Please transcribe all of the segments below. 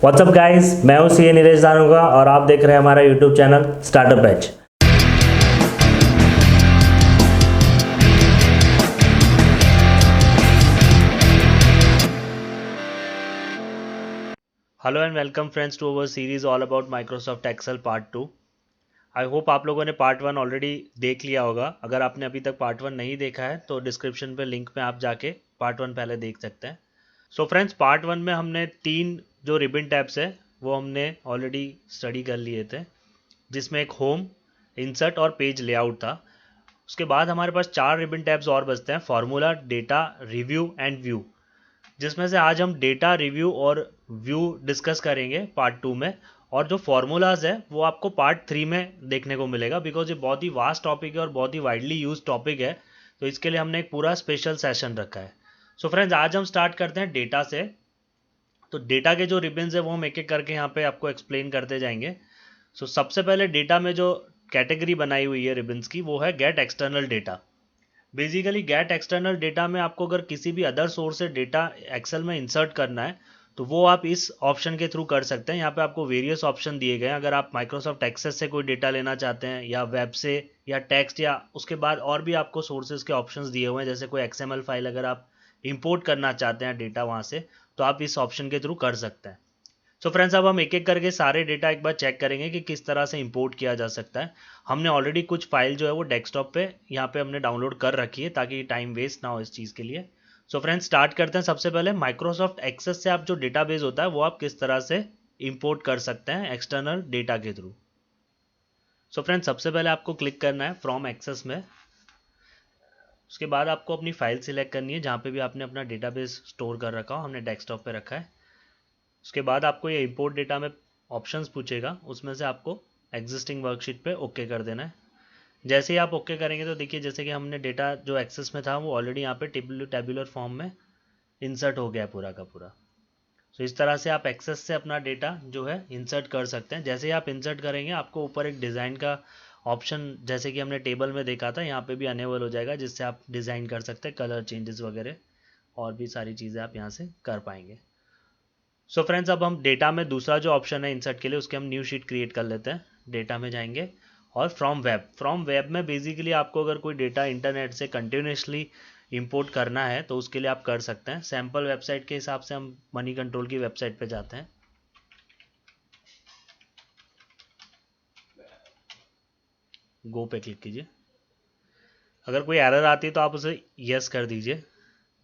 WhatsApp guys, मैं हूं CA Neeraj दानुगा और आप देख रहे हैं हमारा YouTube channel startup batch. Hello and welcome friends to our series all about Microsoft Excel part 2। I hope आप लोगों ने पार्ट 1 ऑलरेडी देख लिया होगा। अगर आपने अभी तक पार्ट 1 नहीं देखा है तो डिस्क्रिप्शन पे लिंक में आप जाके पार्ट 1 पहले देख सकते हैं। सो फ्रेंड्स, पार्ट 1 में हमने 3 जो रिबन टैब्स है वो हमने ऑलरेडी स्टडी कर लिए थे, जिसमें एक होम, इंसर्ट और पेज लेआउट था। उसके बाद हमारे पास 4 रिबन टैब्स और बचते हैं, formula, data, review and view, जिसमें से आज हम डेटा, रिव्यू और व्यू डिस्कस करेंगे पार्ट 2 में। और जो फार्मूलाज है वो आपको पार्ट 3 में देखने को मिलेगा, बिकॉज ये बहुत ही वास्ट टॉपिक है और बहुत ही वाइडली यूज टॉपिक है, तो इसके लिए हमने एक पूरा स्पेशल सेशन रखा है। सो फ्रेंड्स, आज हम स्टार्ट करते हैं डेटा से। तो डेटा के जो रिबन्स है वो हम एक एक करके यहाँ पे आपको एक्सप्लेन करते जाएंगे। सो सबसे पहले डेटा में जो कैटेगरी बनाई हुई है रिबन्स की वो है gate external data. Basically gate external data में आपको अगर किसी भी अदर सोर्स से डेटा एक्सेल में इंसर्ट करना है तो वो आप इस ऑप्शन के थ्रू कर सकते हैं। यहाँ पे आपको वेरियस ऑप्शन दिए गए हैं। अगर आप माइक्रोसॉफ्ट एक्सेस से कोई डेटा लेना चाहते हैं या वेब से या टेक्स्ट, या उसके बाद और भी आपको सोर्सेज के ऑप्शंस दिए हुए हैं, जैसे कोई एक्सएमएल फाइल अगर आप इंपोर्ट करना चाहते हैं डेटा वहाँ से, तो आप इस ऑप्शन के थ्रू कर सकते हैं। सो फ्रेंड्स, अब हम एक एक करके सारे डेटा एक बार चेक करेंगे कि किस तरह से इंपोर्ट किया जा सकता है। हमने ऑलरेडी कुछ फाइल जो है वो डेस्कटॉप पे यहाँ पे हमने डाउनलोड कर रखी है ताकि टाइम वेस्ट ना हो इस चीज़ के लिए। सो फ्रेंड्स, स्टार्ट करते हैं। सबसे पहले माइक्रोसॉफ्ट एक्सेस से आप जो डेटाबेस होता है वो आप किस तरह से इंपोर्ट कर सकते हैं एक्सटर्नल डेटा के थ्रू। सो फ्रेंड्स, सबसे पहले आपको क्लिक करना है फ्रॉम एक्सेस में। उसके बाद आपको अपनी फाइल सिलेक्ट करनी है जहाँ पे भी आपने अपना डेटाबेस स्टोर कर रखा हो। हमने डेस्कटॉप पे रखा है। उसके बाद आपको ये इंपोर्ट डेटा में ऑप्शंस पूछेगा, उसमें से आपको एग्जिस्टिंग वर्कशीट पे ओके कर देना है। जैसे ही आप ओके करेंगे तो देखिए, जैसे कि हमने डेटा जो एक्सेस में था वो ऑलरेडी यहाँ पे टेबुलर फॉर्म में इंसर्ट हो गया है पूरा का पूरा। तो इस तरह से आप एक्सेस से अपना डेटा जो है इंसर्ट कर सकते हैं। जैसे ही आप इंसर्ट करेंगे आपको ऊपर एक डिज़ाइन का ऑप्शन, जैसे कि हमने टेबल में देखा था, यहाँ पे भी अनेबल हो जाएगा, जिससे आप डिज़ाइन कर सकते हैं, कलर चेंजेस वगैरह और भी सारी चीज़ें आप यहाँ से कर पाएंगे। सो फ्रेंड्स, अब हम डेटा में दूसरा जो ऑप्शन है इंसर्ट के लिए, उसके हम न्यू शीट क्रिएट कर लेते हैं। डेटा में जाएंगे और फ्रॉम वेब में बेसिकली आपको अगर कोई डेटा इंटरनेट से कंटिन्यूसली इंपोर्ट करना है तो उसके लिए आप कर सकते हैं। सैम्पल वेबसाइट के हिसाब से हम मनी कंट्रोल की वेबसाइट पे जाते हैं। गो पे क्लिक कीजिए। अगर कोई एरर आती है तो आप उसे यस कर दीजिए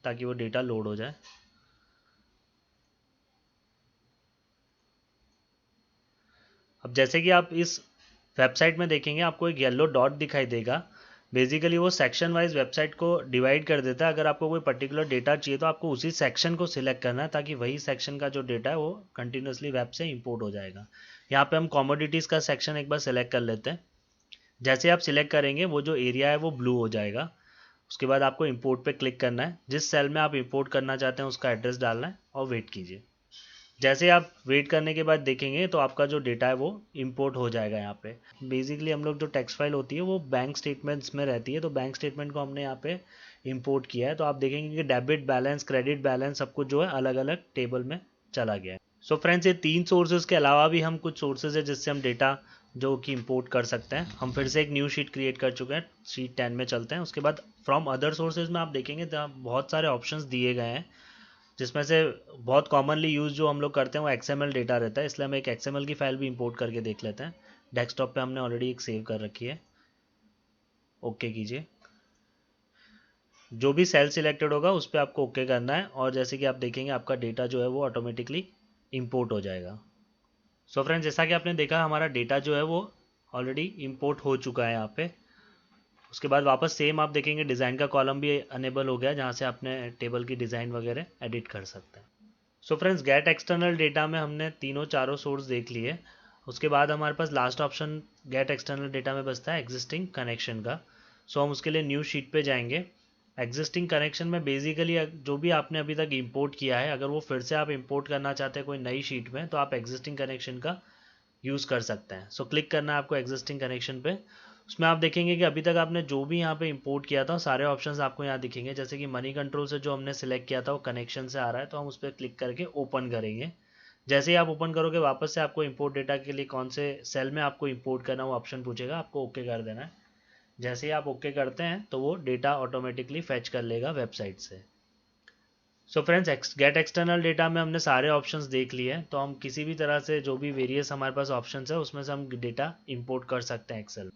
ताकि वो डेटा लोड हो जाए। अब जैसे कि आप इस वेबसाइट में देखेंगे आपको एक येलो डॉट दिखाई देगा। बेसिकली वो सेक्शन वाइज वेबसाइट को डिवाइड कर देता है। अगर आपको कोई पर्टिकुलर डेटा चाहिए तो आपको उसी सेक्शन को सिलेक्ट करना है ताकि वही सेक्शन का जो डेटा है वो कंटिन्यूसली वेब से इंपोर्ट हो जाएगा। यहाँ पे हम कमोडिटीज़ का सेक्शन एक बार सिलेक्ट कर लेते हैं। जैसे आप सिलेक्ट करेंगे वो जो एरिया है वो ब्लू हो जाएगा। उसके बाद आपको इंपोर्ट पे क्लिक करना है। जिस सेल में आप इंपोर्ट करना चाहते हैं उसका एड्रेस डालना है और वेट कीजिए। जैसे आप वेट करने के बाद देखेंगे तो आपका जो डेटा है वो इंपोर्ट हो जाएगा। यहाँ पे बेसिकली हम लोग जो टेक्स्ट फाइल होती है वो बैंक स्टेटमेंट्स में रहती है, तो बैंक स्टेटमेंट को हमने यहाँ पे इंपोर्ट किया है। तो आप देखेंगे कि डेबिट बैलेंस, क्रेडिट बैलेंस, सब कुछ जो है अलग अलग टेबल में चला गया है। सो फ्रेंड्स, ये 3 सोर्सेज के अलावा भी हम कुछ सोर्सेज है जिससे हम डेटा जो कि इंपोर्ट कर सकते हैं। हम फिर से एक न्यू शीट क्रिएट कर चुके हैं, शीट 10 में चलते हैं। उसके बाद फ्रॉम अदर सोर्सेज में आप देखेंगे तो बहुत सारे ऑप्शंस दिए गए हैं, जिसमें से बहुत कॉमनली यूज जो हम लोग करते हैं वो एक्सएमएल डेटा रहता है, इसलिए हम एक एक्सएमएल की फाइल भी इंपोर्ट करके देख लेते हैं। डेस्कटॉप पे हमने ऑलरेडी एक सेव कर रखी है। ओके कीजिए। जो भी सेल सिलेक्टेड होगा उस पर आपको ओके करना है और जैसे कि आप देखेंगे आपका डेटा जो है वो ऑटोमेटिकली इंपोर्ट हो जाएगा। सो फ्रेंड्स, जैसा कि आपने देखा हमारा डेटा जो है वो ऑलरेडी इंपोर्ट हो चुका है यहाँ पे। उसके बाद वापस सेम आप देखेंगे डिज़ाइन का कॉलम भी अनेबल हो गया, जहाँ से आपने टेबल की डिज़ाइन वगैरह एडिट कर सकते हैं। So friends, gate external data में हमने तीनों चारों सोर्स देख लिए। उसके बाद हमारे पास last option get external data में बचता है एग्जिस्टिंग कनेक्शन का। सो हम उसके लिए न्यू शीट पे जाएंगे। एग्जिस्टिंग कनेक्शन में बेसिकली जो भी आपने अभी तक इंपोर्ट किया है, अगर वो फिर से आप इंपोर्ट करना चाहते हैं कोई नई शीट में, तो आप एग्जिस्टिंग कनेक्शन का यूज़ कर सकते हैं। सो क्लिक करना है आपको एग्जिस्टिंग कनेक्शन पे। उसमें आप देखेंगे कि अभी तक आपने जो भी यहाँ पे इंपोर्ट किया था सारे ऑप्शंस आपको यहाँ दिखेंगे। जैसे कि मनी कंट्रोल से जो हमने सिलेक्ट किया था वो कनेक्शन से आ रहा है, तो हम उस पर क्लिक करके ओपन करेंगे जैसे ही आप ओपन करोगे वापस से आपको इंपोर्ट डेटा के लिए कौन से सेल में आपको इंपोर्ट करना वो ऑप्शन पूछेगा, आपको ओके कर देना है। जैसे ही आप ओके करते हैं तो वो डेटा ऑटोमेटिकली फैच कर लेगा वेबसाइट से। So friends, gate external data में हमने सारे ऑप्शंस देख लिए हैं, तो हम किसी भी तरह से जो भी वेरियस हमारे पास ऑप्शंस है उसमें से हम डेटा इंपोर्ट कर सकते हैं Excel.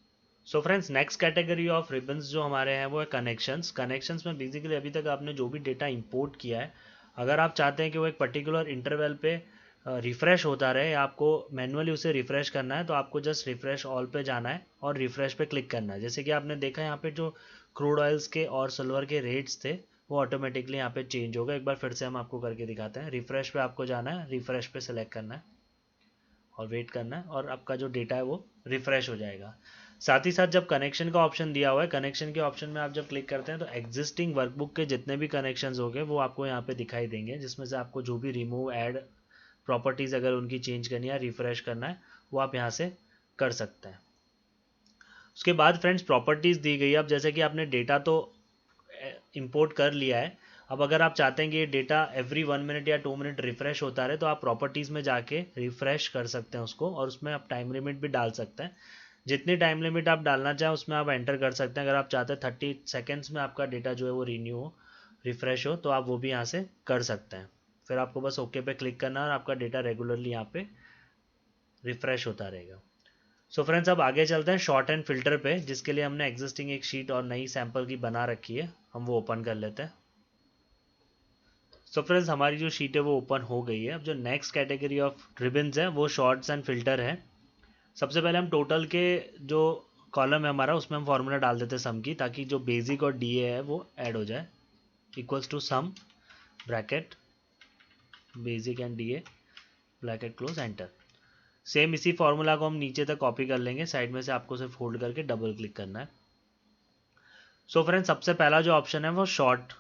So friends, next category of ribbons जो हमारे हैं वो है कनेक्शंस। कनेक्शंस में बेसिकली अभी तक आपने जो भी डेटा इंपोर्ट किया है, अगर आप चाहते हैं कि वो एक पर्टिकुलर इंटरवल पे रिफ़्रेश होता रहे, आपको मैनुअली उसे रिफ़्रेश करना है, तो आपको जस्ट रिफ़्रेश ऑल पे जाना है और रिफ़्रेश पे क्लिक करना है। जैसे कि आपने देखा यहाँ पे जो क्रूड ऑयल्स के और सिल्वर के रेट्स थे वो ऑटोमेटिकली यहाँ पे चेंज होगा। एक बार फिर से हम आपको करके दिखाते हैं। रिफ़्रेश पे आपको जाना है, रिफ़्रेश पे सेलेक्ट करना है और वेट करना है और आपका जो डेटा है वो रिफ़्रेश हो जाएगा। साथ ही साथ जब कनेक्शन का ऑप्शन दिया हुआ है, कनेक्शन के ऑप्शन में आप जब क्लिक करते हैं तो एग्जिस्टिंग वर्कबुक के जितने भी कनेक्शंस हो गए वो आपको यहाँ पे दिखाई देंगे, जिसमें से आपको जो भी रिमूव, ऐड, प्रॉपर्टीज़ अगर उनकी चेंज करनी है, रिफ़्रेश करना है, वो आप यहाँ से कर सकते हैं। उसके बाद फ्रेंड्स प्रॉपर्टीज़ दी गई है। अब जैसे कि आपने डेटा तो इंपोर्ट कर लिया है, अब अगर आप चाहते हैं कि ये डेटा एवरी 1 मिनट या 2 मिनट रिफ़्रेश होता रहे तो आप प्रॉपर्टीज़ में जाके रिफ़्रेश कर सकते हैं उसको, और उसमें आप टाइम लिमिट भी डाल सकते हैं। जितनी टाइम लिमिट आप डालना चाहें उसमें आप एंटर कर सकते हैं। अगर आप चाहते हैं 30 सेकेंड्स में आपका डेटा जो है वो रीन्यू हो, रिफ़्रेश हो, तो आप वो भी यहाँ से कर सकते हैं। फिर आपको बस ओके पे क्लिक करना है और आपका डेटा रेगुलरली यहाँ पे रिफ़्रेश होता रहेगा। सो फ्रेंड्स, अब आगे चलते हैं शॉर्ट एंड फिल्टर पे, जिसके लिए हमने एग्जिस्टिंग एक शीट और नई सैम्पल की बना रखी है, हम वो ओपन कर लेते हैं। सो फ्रेंड्स, हमारी जो शीट है वो ओपन हो गई है। अब जो नेक्स्ट कैटेगरी ऑफ रिबन्स है वो शॉर्ट्स एंड फिल्टर है। सबसे पहले हम टोटल के जो कॉलम है हमारा उसमें हम फार्मूला डाल देते हैं सम की, ताकि जो बेसिक और डी है वो ऐड हो जाए। Equals to sum bracket basic and D A bracket close, enter. Same इसी फार्मूला को हम नीचे तक कॉपी कर लेंगे, साइड में से आपको सिर्फ फोल्ड करके डबल क्लिक करना है। सो फ्रेंड्स, सबसे पहला जो ऑप्शन है वो शॉर्ट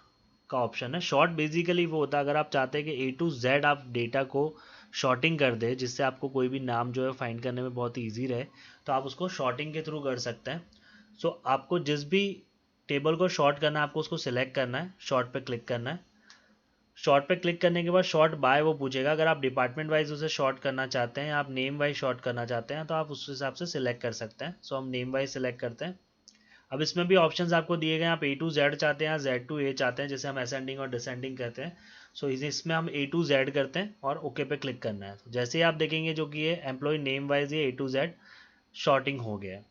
का ऑप्शन है। शॉर्ट बेसिकली वो होता है अगर आप चाहते हैं कि ए टू जेड आप डेटा को शॉर्टिंग कर दे, जिससे आपको कोई भी नाम जो है फाइंड करने में बहुत ईजी रहे, तो आप उसको शॉर्टिंग के थ्रू कर सकते हैं। सो आपको जिस भी टेबल को शॉर्ट करना है आपको उसको सिलेक्ट करना है, शॉर्ट पे क्लिक करना है। शॉर्ट पे क्लिक करने के बाद शॉर्ट बाय वो पूछेगा। अगर आप डिपार्टमेंट वाइज उसे शॉर्ट करना चाहते हैं या आप नेम वाइज शॉर्ट करना चाहते हैं तो आप उस हिसाब से सिलेक्ट कर सकते हैं। सो हम नेम वाइज सिलेक्ट करते हैं। अब इसमें भी ऑप्शंस आपको दिए गए हैं, आप ए टू जेड चाहते हैं या जेड टू ए चाहते हैं, जैसे हम असेंडिंग और डिसेंडिंग कहते हैं। सो इसमें हम ए टू जेड करते हैं और ओके पे क्लिक करना है। तो जैसे ही आप देखेंगे जो कि ये एम्प्लॉय नेम वाइज ये ए टू जेड शॉर्टिंग हो गया है।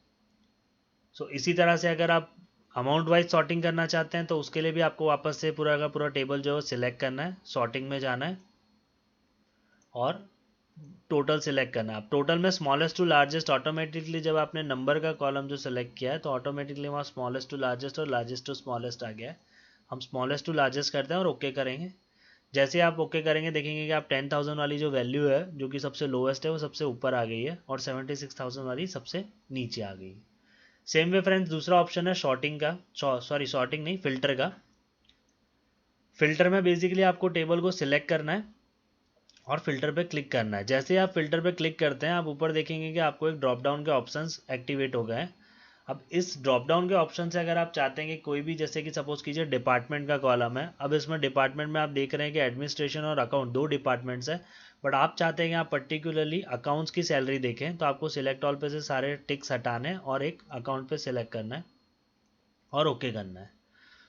सो इसी तरह से अगर आप अमाउंट वाइज सॉर्टिंग करना चाहते हैं तो उसके लिए भी आपको वापस से पूरा का पूरा टेबल जो है सिलेक्ट करना है, सॉर्टिंग में जाना है और टोटल सिलेक्ट करना है। अब टोटल में स्मॉलेस्ट टू लार्जेस्ट ऑटोमेटिकली जब आपने नंबर का कॉलम जो सिलेक्ट किया है तो ऑटोमेटिकली वहाँ स्मॉलेस्ट टू लार्जेस्ट और लार्जेस्ट टू स्मॉलेस्ट आ गया है। हम स्मॉलेस्ट टू लार्जेस्ट करते हैं और ओके करेंगे। जैसे आप ओके करेंगे देखेंगे कि आप 10,000 वाली जो वैल्यू है जो कि सबसे लोएस्ट है वो सबसे ऊपर आ गई है और 76,000 वाली सबसे नीचे आ गई। सेम वे फ्रेंड्स, दूसरा ऑप्शन है शॉर्टिंग का, सॉरी शॉर्टिंग नहीं, फिल्टर का। फिल्टर में बेसिकली आपको टेबल को सिलेक्ट करना है और फिल्टर पे क्लिक करना है। जैसे आप फिल्टर पे क्लिक करते हैं आप ऊपर देखेंगे कि आपको एक ड्रॉप डाउन के ऑप्शंस एक्टिवेट हो गए हैं। अब इस ड्रॉप डाउन के ऑप्शन से अगर आप चाहते हैं कि कोई भी, जैसे कि सपोज कीजिए डिपार्टमेंट का कॉलम है, अब इसमें डिपार्टमेंट में आप देख रहे हैं कि एडमिनिस्ट्रेशन और अकाउंट दो डिपार्टमेंट्स है, बट आप चाहते हैं कि आप पर्टिकुलरली अकाउंट्स की सैलरी देखें, तो आपको सिलेक्ट ऑल पे से सारे टिक्स हटाने और एक अकाउंट पे सिलेक्ट करना है और ओके करना है।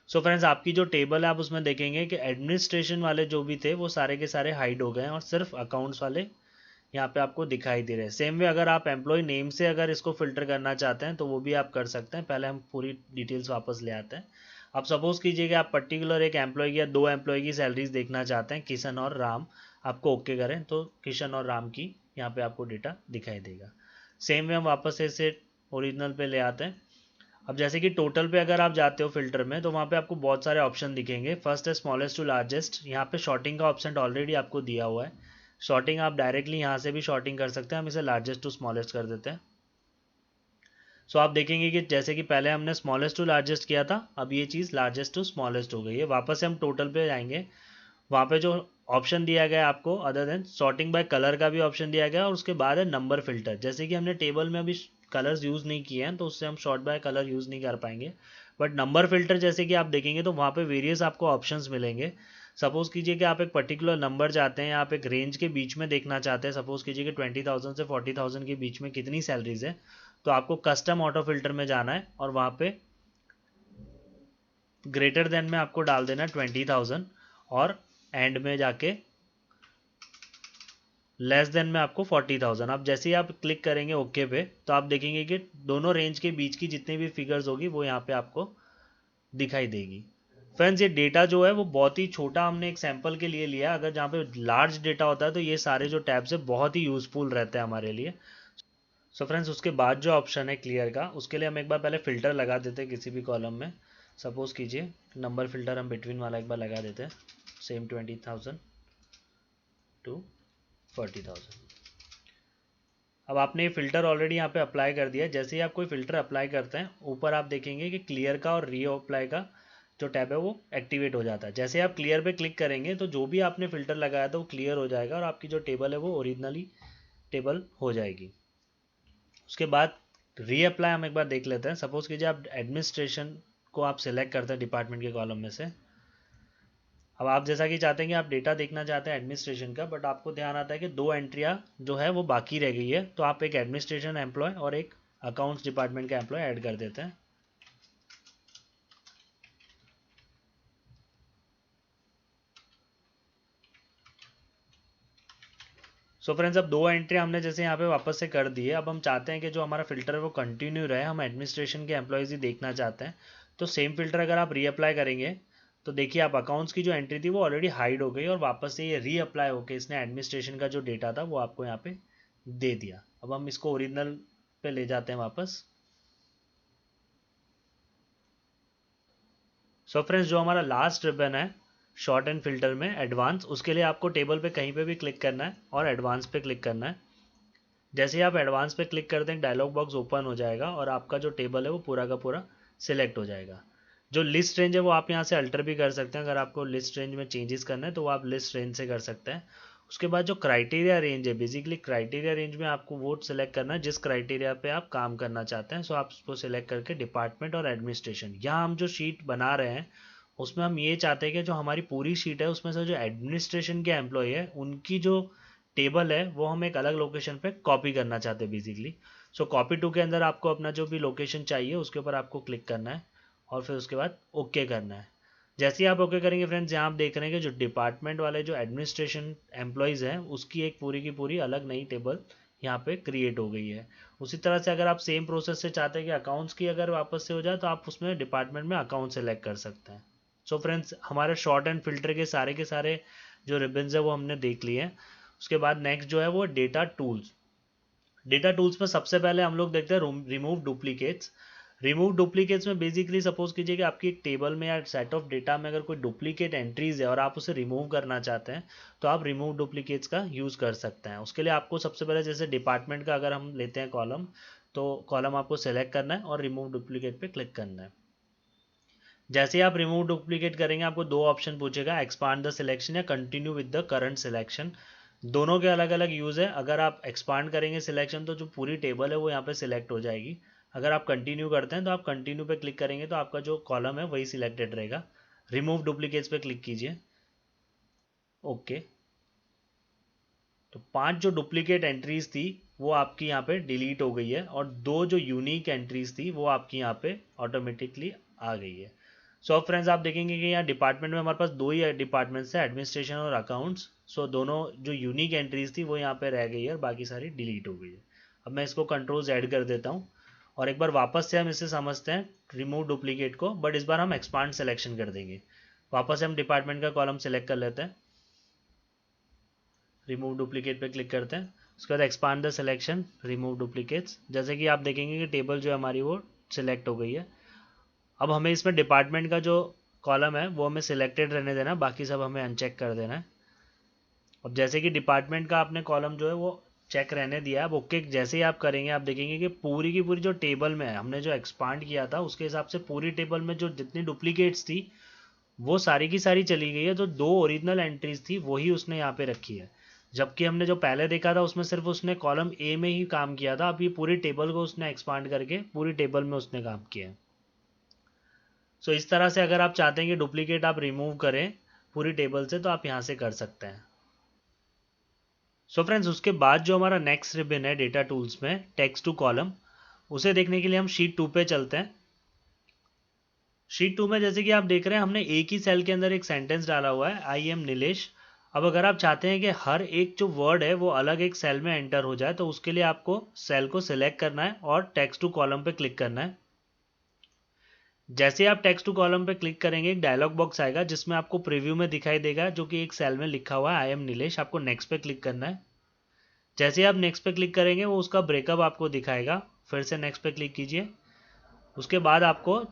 सो फ्रेंड्स, आपकी जो टेबल है आप उसमें देखेंगे कि एडमिनिस्ट्रेशन वाले जो भी थे वो सारे के सारे हाइड हो गए हैं और सिर्फ अकाउंट्स वाले यहाँ पे आपको दिखाई दे रहे हैं। सेम वे अगर आप एम्प्लॉय नेम से अगर इसको फिल्टर करना चाहते हैं तो वो भी आप कर सकते हैं। पहले हम पूरी डिटेल्स वापस ले आते हैं। अब सपोज कीजिए कि आप पर्टिकुलर एक एम्प्लॉय या दो एम्प्लॉय की सैलरीज देखना चाहते हैं, किशन और राम, आपको ओके करें तो किशन और राम की यहाँ पे आपको डेटा दिखाई देगा। सेम वे हम वापस से इसे ओरिजिनल पे ले आते हैं। अब जैसे कि टोटल पे अगर आप जाते हो फिल्टर में तो वहाँ पे आपको बहुत सारे ऑप्शन दिखेंगे। फर्स्ट है स्मॉलेस्ट टू लार्जेस्ट, यहाँ पे शॉर्टिंग का ऑप्शन ऑलरेडी आपको दिया हुआ है। शॉर्टिंग आप डायरेक्टली यहाँ से भी शॉर्टिंग कर सकते हैं। हम इसे लार्जेस्ट टू स्मॉलेस्ट कर देते हैं। सो आप देखेंगे कि जैसे कि पहले हमने स्मॉलेस्ट टू लार्जेस्ट किया था, अब ये चीज़ लार्जेस्ट टू स्मॉलेस्ट हो गई है। वापस से हम टोटल पे जाएंगे, वहाँ पे जो ऑप्शन दिया गया है आपको other than sorting by colour का भी ऑप्शन दिया गया है और उसके बाद है नंबर फिल्टर। जैसे कि हमने टेबल में अभी कलर्स यूज़ नहीं किए हैं तो उससे हम शॉर्ट बाय कलर यूज़ नहीं कर पाएंगे, बट नंबर फिल्टर जैसे कि आप देखेंगे तो वहाँ पे वेरियस आपको ऑप्शंस मिलेंगे। सपोज कीजिए कि आप एक पर्टिकुलर नंबर चाहते हैं, आप एक रेंज के बीच में देखना चाहते हैं, सपोज कीजिए कि 20,000 से 40,000 के बीच में कितनी सैलरीज है, तो आपको कस्टम ऑटो फिल्टर में जाना है और वहाँ पे ग्रेटर देन में आपको डाल देना 20,000 और एंड में जाके लेस देन में आपको 40,000। अब जैसे ही आप क्लिक करेंगे ओके पे, तो आप देखेंगे कि दोनों रेंज के बीच की जितनी भी फिगर्स होगी वो यहाँ पे आपको दिखाई देगी। फ्रेंड्स, ये डेटा जो है वो बहुत ही छोटा हमने एक सैंपल के लिए लिया है। अगर जहाँ पे लार्ज डेटा होता है तो ये सारे जो टैब्स है बहुत ही यूजफुल रहते हैं हमारे लिए। सो फ्रेंड्स, उसके बाद जो ऑप्शन है क्लियर का, उसके लिए हम एक बार पहले फिल्टर लगा देते हैं किसी भी कॉलम में। सपोज कीजिए नंबर फिल्टर हम बिटवीन वाला एक बार लगा देते हैं, सेम 20,000 टू 40,000। अब आपने ये फिल्टर ऑलरेडी यहाँ पे अप्लाई कर दिया है। जैसे ही आप कोई फिल्टर अप्लाई करते हैं, ऊपर आप देखेंगे कि क्लियर का और री अप्लाई का जो टैब है वो एक्टिवेट हो जाता है। जैसे आप क्लियर पे क्लिक करेंगे तो जो भी आपने फिल्टर लगाया था वो क्लियर हो जाएगा और आपकी जो टेबल है वो ओरिजिनली टेबल हो जाएगी। उसके बाद री अप्लाई हम एक बार देख लेते हैं। सपोज कीजिए आप एडमिनिस्ट्रेशन को आप सिलेक्ट करते हैं डिपार्टमेंट के कॉलम में से। अब आप जैसा कि चाहते हैं कि आप डेटा देखना चाहते हैं एडमिनिस्ट्रेशन का, बट आपको ध्यान आता है कि 2 एंट्रियां जो है वो बाकी रह गई है, तो आप एक एडमिनिस्ट्रेशन एम्प्लॉय और एक अकाउंट्स डिपार्टमेंट का एम्प्लॉय ऐड कर देते हैं। सो फ्रेंड्स, अब 2 एंट्री हमने जैसे यहाँ पे वापस से कर दी है। अब हम चाहते हैं कि जो हमारा फिल्टर है वो कंटिन्यू रहे, हम एडमिनिस्ट्रेशन के एम्प्लॉयज़ ही देखना चाहते हैं। तो सेम फिल्टर अगर आप रीअप्लाई करेंगे तो देखिए आप अकाउंट्स की जो एंट्री थी वो ऑलरेडी हाइड हो गई और वापस से ये रीअप्लाई होकर इसने एडमिनिस्ट्रेशन का जो डेटा था वो आपको यहाँ पे दे दिया। अब हम इसको ओरिजिनल पे ले जाते हैं वापस। सो फ्रेंड्स, जो हमारा लास्ट रिबन है शॉर्ट एंड फिल्टर में एडवांस, उसके लिए आपको टेबल पे कहीं पे भी क्लिक करना है और एडवांस पे क्लिक करना है। जैसे ही आप एडवांस पे क्लिक करते हैं डायलॉग बॉक्स ओपन हो जाएगा और आपका जो टेबल है वो पूरा का पूरा सिलेक्ट हो जाएगा। जो लिस्ट रेंज है वो आप यहाँ से अल्टर भी कर सकते हैं। अगर आपको लिस्ट रेंज में चेंजेस करना है तो वो आप लिस्ट रेंज से कर सकते हैं। उसके बाद जो क्राइटेरिया रेंज है, बेसिकली क्राइटेरिया रेंज में आपको वो सेलेक्ट करना है जिस क्राइटेरिया पे आप काम करना चाहते हैं। सो आप उसको सिलेक्ट करके डिपार्टमेंट और एडमिनिस्ट्रेशन, यहाँ हम जो शीट बना रहे हैं उसमें हम ये चाहते हैं कि जो हमारी पूरी शीट है उसमें से जो एडमिनिस्ट्रेशन के एम्प्लॉय है उनकी जो टेबल है वो हम एक अलग लोकेशन पे कॉपी करना चाहते हैं बेसिकली। सो कॉपी टू के अंदर आपको अपना जो भी लोकेशन चाहिए उसके ऊपर आपको क्लिक करना है और फिर उसके बाद ओके करना है। जैसे ही आप ओके करेंगे फ्रेंड्स, यहाँ आप देख रहे हैं कि जो डिपार्टमेंट वाले जो एडमिनिस्ट्रेशन एम्प्लॉयज़ हैं उसकी एक पूरी की पूरी अलग नई टेबल यहाँ पे क्रिएट हो गई है। उसी तरह से अगर आप सेम प्रोसेस से चाहते हैं कि अकाउंट्स की अगर वापस से हो जाए तो आप उसमें डिपार्टमेंट में अकाउंट सेलेक्ट कर सकते हैं। सो फ्रेंड्स, हमारे शॉर्ट एंड फिल्टर के सारे जो रिबन्स है वो हमने देख लिए हैं। उसके बाद नेक्स्ट जो है वो डेटा टूल्स। डेटा टूल्स में सबसे पहले हम लोग देखते हैं रिमूव डुप्लीकेट्स। रिमूव डुप्लीकेट्स में बेसिकली सपोज कीजिए कि आपकी एक टेबल में या सेट ऑफ डेटा में अगर कोई डुप्लीकेट एंट्रीज है और आप उसे रिमूव करना चाहते हैं तो आप रिमूव डुप्लीकेट्स का यूज़ कर सकते हैं। उसके लिए आपको सबसे पहले जैसे डिपार्टमेंट का अगर हम लेते हैं कॉलम, तो कॉलम आपको सेलेक्ट करना है और रिमूव डुप्लीकेट पे क्लिक करना है। जैसे ही आप रिमूव डुप्लीकेट करेंगे आपको 2 ऑप्शन पूछेगा, एक्सपांड द सिलेक्शन या continue with the current selection. दोनों के अलग अलग यूज़ है। अगर आप एक्सपांड करेंगे सिलेक्शन तो जो पूरी टेबल है वो यहाँ पे सिलेक्ट हो जाएगी। अगर आप कंटिन्यू करते हैं तो आप कंटिन्यू पे क्लिक करेंगे तो आपका जो कॉलम है वही सिलेक्टेड रहेगा। रिमूव डुप्लीकेट्स पे क्लिक कीजिए, ओके। तो 5 जो डुप्लीकेट एंट्रीज थी वो आपकी यहाँ पे डिलीट हो गई है और 2 जो यूनिक एंट्रीज थी वो आपकी यहाँ पे ऑटोमेटिकली आ गई है। सो अब फ्रेंड्स, आप देखेंगे कि यहाँ डिपार्टमेंट में हमारे पास 2 ही डिपार्टमेंट्स है, एडमिनिस्ट्रेशन और अकाउंट्स। सो दोनों जो यूनिक एंट्रीज थी वो यहाँ पे रह गई है और बाकी सारी डिलीट हो गई है। अब मैं इसको कंट्रोल्स ऐड कर देता हूँ और एक बार वापस से हम इसे समझते हैं रिमूव डुप्लीकेट को, बट इस बार हम एक्सपांड सिलेक्शन कर देंगे। वापस से हम डिपार्टमेंट का कॉलम सेलेक्ट कर लेते हैं, रिमूव डुप्लीकेट पे क्लिक करते हैं। उसके बाद expand the selection, remove duplicates. जैसे कि आप देखेंगे कि टेबल जो है हमारी वो सिलेक्ट हो गई है। अब हमें इसमें डिपार्टमेंट का जो कॉलम है वो हमें सिलेक्टेड रहने देना, बाकी सब हमें अनचेक कर देना है। अब जैसे कि डिपार्टमेंट का आपने कॉलम जो है वो चेक रहने दिया है, अब ओके जैसे ही आप करेंगे आप देखेंगे कि पूरी की पूरी जो टेबल में हमने जो एक्सपांड किया था उसके हिसाब से पूरी टेबल में जो जितनी डुप्लीकेट्स थी वो सारी की सारी चली गई है। तो 2 ओरिजिनल एंट्रीज थी वही उसने यहाँ पे रखी है, जबकि हमने जो पहले देखा था उसमें सिर्फ उसने कॉलम ए में ही काम किया था। अब ये पूरी टेबल को उसने एक्सपांड करके पूरी टेबल में उसने काम किया है। सो इस तरह से अगर आप चाहते हैं कि डुप्लीकेट आप रिमूव करें पूरी टेबल से, तो आप यहाँ से कर सकते हैं। सो फ्रेंड्स, उसके बाद जो हमारा नेक्स्ट रिबन है डेटा टूल्स में टेक्स्ट टू कॉलम, उसे देखने के लिए हम शीट 2 पे चलते हैं। शीट 2 में जैसे कि आप देख रहे हैं, हमने एक ही सेल के अंदर एक सेंटेंस डाला हुआ है, आई एम नीलेश। अब अगर आप चाहते हैं कि हर एक जो वर्ड है वो अलग एक सेल में एंटर हो जाए, तो उसके लिए आपको सेल को सिलेक्ट करना है और टेक्स्ट टू कॉलम पे क्लिक करना है। जैसे आप टेक्स्ट टू कॉलम पे क्लिक करेंगे, एक डायलॉग बॉक्स आएगा जिसमें आपको प्रीव्यू में दिखाई देगा, जो कि एक सेल में लिखा हुआ है आई एम नीलेश। आपको नेक्स्ट पे क्लिक करना है। जैसे आप नेक्स्ट पे क्लिक करेंगे, वो उसका ब्रेकअप आपको दिखाएगा। फिर से नेक्स्ट पे क्लिक कीजिए। उसके बाद आपको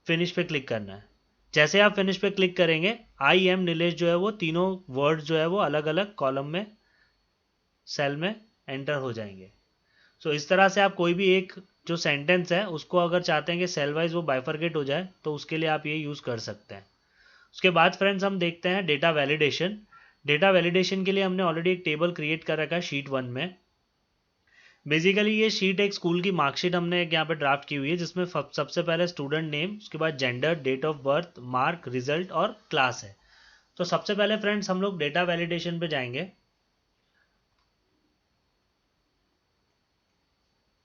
फिनिश पे क्लिक करना है। जैसे आप फिनिश पे क्लिक करेंगे, आई एम नीलेश जो है वो तीनों वर्ड जो है वो अलग अलग कॉलम में, सेल में एंटर हो जाएंगे। सो इस तरह से आप कोई भी एक जो सेंटेंस है उसको अगर चाहते हैं कि सेल वाइज वो बाइफरकेट हो जाए, तो उसके लिए आप ये यूज़ कर सकते हैं। उसके बाद फ्रेंड्स हम देखते हैं डेटा वैलिडेशन। डेटा वैलिडेशन के लिए हमने ऑलरेडी एक टेबल क्रिएट कर रखा है शीट 1 में। बेसिकली ये शीट एक स्कूल की मार्कशीट हमने एक यहाँ पे ड्राफ्ट की हुई है, जिसमें सबसे पहले स्टूडेंट नेम, उसके बाद gender, date of birth, mark, result और क्लास है। तो सबसे पहले फ्रेंड्स हम लोग डेटा वैलिडेशन पे जाएंगे।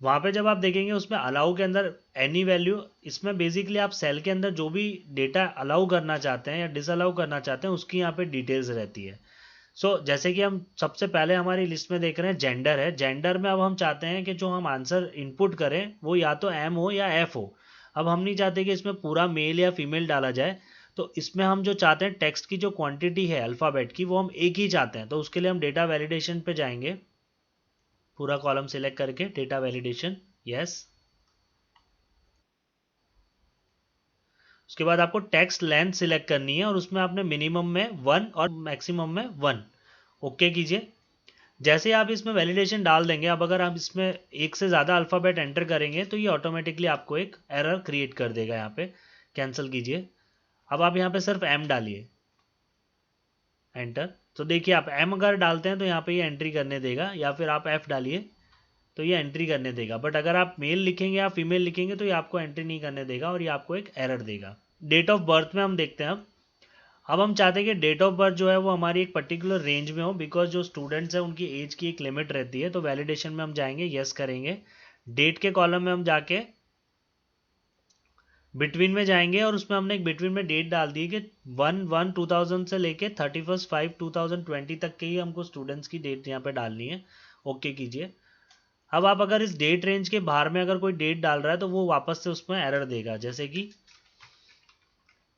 वहाँ पे जब आप देखेंगे उसमें अलाउ के अंदर एनी वैल्यू, इसमें बेसिकली आप सेल के अंदर जो भी डेटा अलाउ करना चाहते हैं या डिसअलाउ करना चाहते हैं उसकी यहाँ पे डिटेल्स रहती है। जैसे कि हम सबसे पहले हमारी लिस्ट में देख रहे हैं जेंडर है। जेंडर में अब हम चाहते हैं कि जो हम आंसर इनपुट करें वो या तो एम हो या एफ हो। अब हम नहीं चाहते कि इसमें पूरा मेल या फीमेल डाला जाए, तो इसमें हम जो चाहते हैं टेक्स्ट की जो क्वांटिटी है अल्फ़ाबेट की, वो हम एक ही चाहते हैं। तो उसके लिए हम डेटा वैलिडेशन पे जाएंगे, पूरा कॉलम सिलेक्ट करके डेटा वैलिडेशन, यस। उसके बाद आपको टेक्स्ट लेंथ सिलेक्ट करनी है और उसमें आपने मिनिमम में 1 और मैक्सिमम में 1 ओके कीजिए। जैसे आप इसमें वैलिडेशन डाल देंगे, अब अगर आप इसमें एक से ज़्यादा अल्फ़ाबेट एंटर करेंगे तो ये ऑटोमेटिकली आपको एक एरर क्रिएट कर देगा। यहाँ पे कैंसिल कीजिए। अब आप यहाँ पे सिर्फ एम डालिए, एंटर। तो देखिए आप एम अगर डालते हैं तो यहाँ पे ये एंट्री करने देगा, या फिर आप एफ डालिए तो ये एंट्री करने देगा। बट अगर आप मेल लिखेंगे या फीमेल लिखेंगे तो ये आपको एंट्री नहीं करने देगा और ये आपको एक एरर देगा। डेट ऑफ बर्थ में हम देखते हैं। अब हम चाहते हैं कि डेट ऑफ बर्थ जो है वो हमारी एक पर्टिकुलर रेंज में हो, बिकॉज जो स्टूडेंट्स हैं उनकी एज की एक लिमिट रहती है। तो वैलिडेशन में हम जाएंगे, यस करेंगे। डेट के कॉलम में हम जाके बिटवीन में जाएंगे और उसमें हमने एक बिटवीन में डेट डाल दी कि 1/1/2000 से लेके 31/5/2020 तक के ही हमको स्टूडेंट्स की डेट यहाँ पे डालनी है। ओके कीजिए। अब आप अगर इस डेट रेंज के बाहर में अगर कोई डेट डाल रहा है तो वो वापस से उसमें एरर देगा। जैसे कि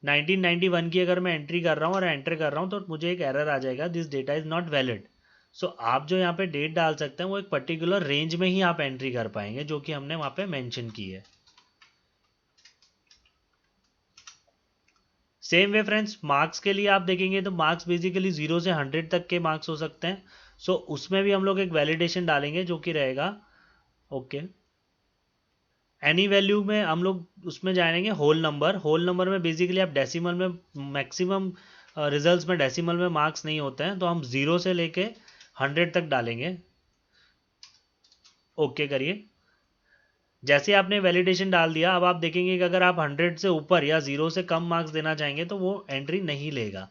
1991 की अगर मैं एंट्री कर रहा हूँ और एंटर कर रहा हूँ तो मुझे एक एरर आ जाएगा, this data is not valid. आप जो यहाँ पे डेट डाल सकते हैं वो एक पर्टिकुलर रेंज में ही आप एंट्री कर पाएंगे, जो कि हमने वहाँ पे मेंशन की है। सेम वे फ्रेंड्स, मार्क्स के लिए आप देखेंगे तो मार्क्स बेसिकली 0 से 100 तक के मार्क्स हो सकते हैं। उसमें भी हम लोग एक वैलिडेशन डालेंगे जो कि रहेगा ओके। एनी वैल्यू में हम लोग उसमें जाएंगे होल नंबर। होल नंबर में बेसिकली आप डेसिमल में, मैक्सिमम रिजल्ट्स में डेसिमल में मार्क्स नहीं होते हैं, तो हम 0 से लेके 100 तक डालेंगे। ओके करिए। जैसे आपने वैलिडेशन डाल दिया, अब आप देखेंगे कि अगर आप 100 से ऊपर या 0 से कम मार्क्स देना चाहेंगे तो वो एंट्री नहीं लेगा।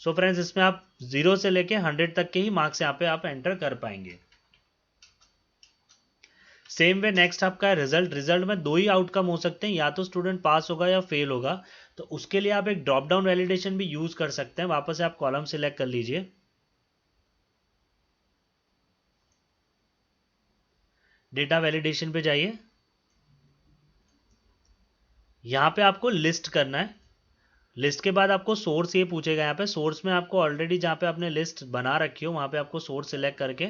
फ्रेंड्स, इसमें आप 0 से लेके 100 तक के ही मार्क्स यहाँ पे आप एंटर कर पाएंगे। सेम वे नेक्स्ट आपका है रिजल्ट। रिजल्ट में दो ही आउटकम हो सकते हैं, या तो स्टूडेंट पास होगा या फेल होगा। तो उसके लिए आप एक ड्रॉप डाउन वैलिडेशन भी यूज कर सकते हैं। वापस से आप कॉलम सिलेक्ट कर लीजिए, डेटा वैलिडेशन पे जाइए। यहाँ पे आपको लिस्ट करना है। लिस्ट के बाद आपको सोर्स ये पूछेगा। यहाँ पे सोर्स में आपको ऑलरेडी जहाँ पे आपने लिस्ट बना रखी हो वहाँ पे आपको सोर्स सिलेक्ट करके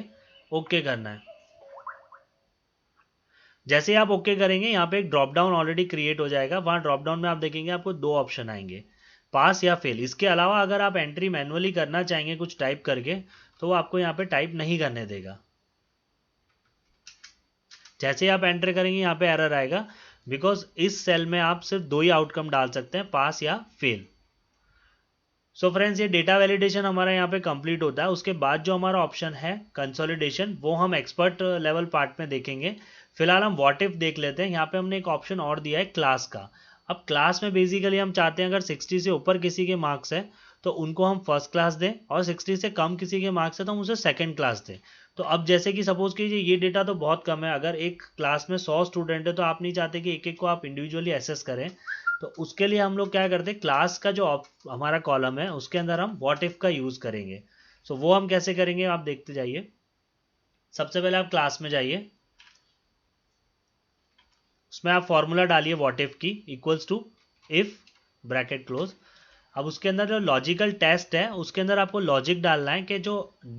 ओके करना है। जैसे ही आप ओके करेंगे, यहाँ पे एक ड्रॉप डाउन ऑलरेडी क्रिएट हो जाएगा। वहाँ ड्रॉप डाउन में आप देखेंगे आपको दो ऑप्शन आएंगे, पास या फेल। इसके अलावा अगर आप एंट्री मैनुअली करना चाहेंगे कुछ टाइप करके, तो वो आपको यहाँ पे टाइप नहीं करने देगा। जैसे ही आप एंटर करेंगे यहाँ पे एरर आएगा, बिकॉज इस सेल में आप सिर्फ दो ही आउटकम डाल सकते हैं, पास या फेल। फ्रेंड्स, ये डेटा वैलिडेशन हमारा यहाँ पे कंप्लीट होता है। उसके बाद जो हमारा ऑप्शन है कंसोलिडेशन, वो हम एक्सपर्ट लेवल पार्ट में देखेंगे। फिलहाल हम व्हाट इफ देख लेते हैं। यहाँ पे हमने एक ऑप्शन और दिया है क्लास का। अब क्लास में बेसिकली हम चाहते हैं अगर 60 से ऊपर किसी के मार्क्स है तो उनको हम फर्स्ट क्लास दें, और 60 से कम किसी के मार्क्स है तो हम उसे सेकंड क्लास दें। तो अब जैसे कि सपोज कीजिए ये डेटा तो बहुत कम है, अगर एक क्लास में 100 स्टूडेंट है तो आप नहीं चाहते कि एक एक को आप इंडिविजुअली एसेस करें, तो उसके लिए हम लोग क्या करते हैं, क्लास का जो हमारा कॉलम है उसके अंदर हम व्हाट इफ का यूज़ करेंगे। सो वो हम कैसे करेंगे आप देखते जाइए। सबसे पहले आप क्लास में जाइए, उसमें आप फॉर्मूला डालिए व्हाट इफ की, equals to if bracket close. अब उसके अंदर जो लॉजिकल टेस्ट है उसके अंदर आपको लॉजिक डालना है कि जो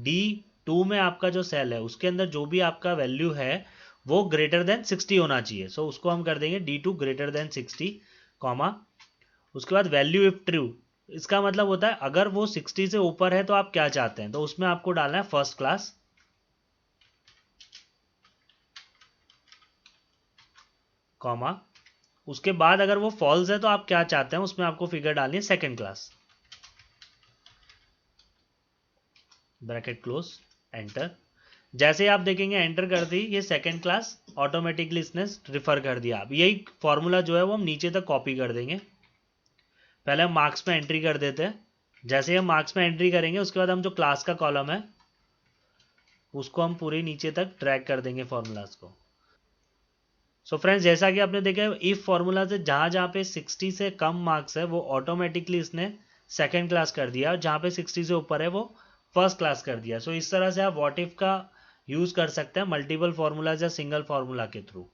D2 में आपका जो सेल है उसके अंदर जो भी आपका वैल्यू है वो ग्रेटर देन 60 होना चाहिए। सो उसको हम कर देंगे D2 ग्रेटर देन 60, कॉमा, उसके बाद वैल्यू इफ ट्रू। इसका मतलब होता है अगर वो 60 से ऊपर है तो आप क्या चाहते हैं, तो उसमें आपको डालना है फर्स्ट क्लास, कॉमा, उसके बाद अगर वो फॉल्स है तो आप क्या चाहते हैं उसमें आपको फिगर डालनी है second class, bracket close, enter. जैसे ही आप देखेंगे एंटर कर दी ये सेकंड क्लास ऑटोमेटिकली इसने रिफर कर दिया। अब यही फॉर्मूला जो है वो हम नीचे तक कॉपी कर देंगे। पहले हम मार्क्स में एंट्री कर देते हैं। जैसे ही हम मार्क्स में एंट्री करेंगे उसके बाद हम जो क्लास का कॉलम है उसको हम पूरे नीचे तक ड्रैग कर देंगे फॉर्मूलाज को। सो फ्रेंड्स, जैसा कि आपने देखा इफ फॉर्मूला से जहाँ जहाँ पे 60 से कम मार्क्स है वो ऑटोमेटिकली इसने सेकेंड क्लास कर दिया, और जहाँ पे 60 से ऊपर है वो फर्स्ट क्लास कर दिया। सो इस तरह से आप व्हाट इफ का यूज़ कर सकते हैं मल्टीपल फार्मूलाज या सिंगल फार्मूला के थ्रू।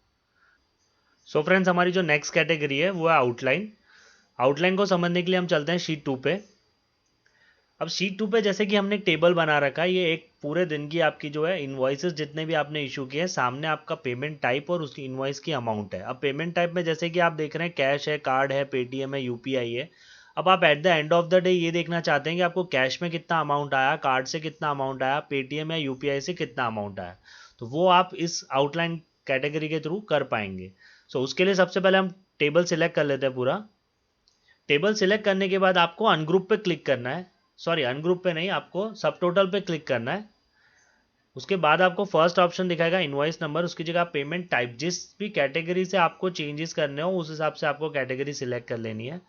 सो फ्रेंड्स, हमारी जो नेक्स्ट कैटेगरी है वो है आउटलाइन। आउटलाइन को समझने के लिए हम चलते हैं शीट 2 पे। अब शीट 2 पे जैसे कि हमने एक टेबल बना रखा है, ये एक पूरे दिन की आपकी जो है इन्वॉइसेस जितने भी आपने इशू किए हैं, सामने आपका पेमेंट टाइप और उसकी इन्वॉइस की अमाउंट है। अब पेमेंट टाइप में जैसे कि आप देख रहे हैं कैश है, कार्ड है, पेटीएम है, यूपीआई है। अब आप at the end of the day ये देखना चाहते हैं कि आपको कैश में कितना अमाउंट आया, कार्ड से कितना अमाउंट आया, पेटीएम या यूपीआई से कितना अमाउंट आया, तो वो आप इस आउटलाइन कैटेगरी के थ्रू कर पाएंगे। सो उसके लिए सबसे पहले हम टेबल सिलेक्ट कर लेते हैं पूरा। टेबल सिलेक्ट करने के बाद आपको अनग्रुप पे क्लिक करना है, सॉरी अनग्रुप पे नहीं, आपको सब टोटल पे क्लिक करना है। उसके बाद आपको फर्स्ट ऑप्शन दिखाएगा इनवॉइस नंबर, उसकी जगह पेमेंट टाइप, जिस भी कैटेगरी से आपको चेंजेस करने हो उस हिसाब से आपको कैटेगरी सिलेक्ट कर लेनी है।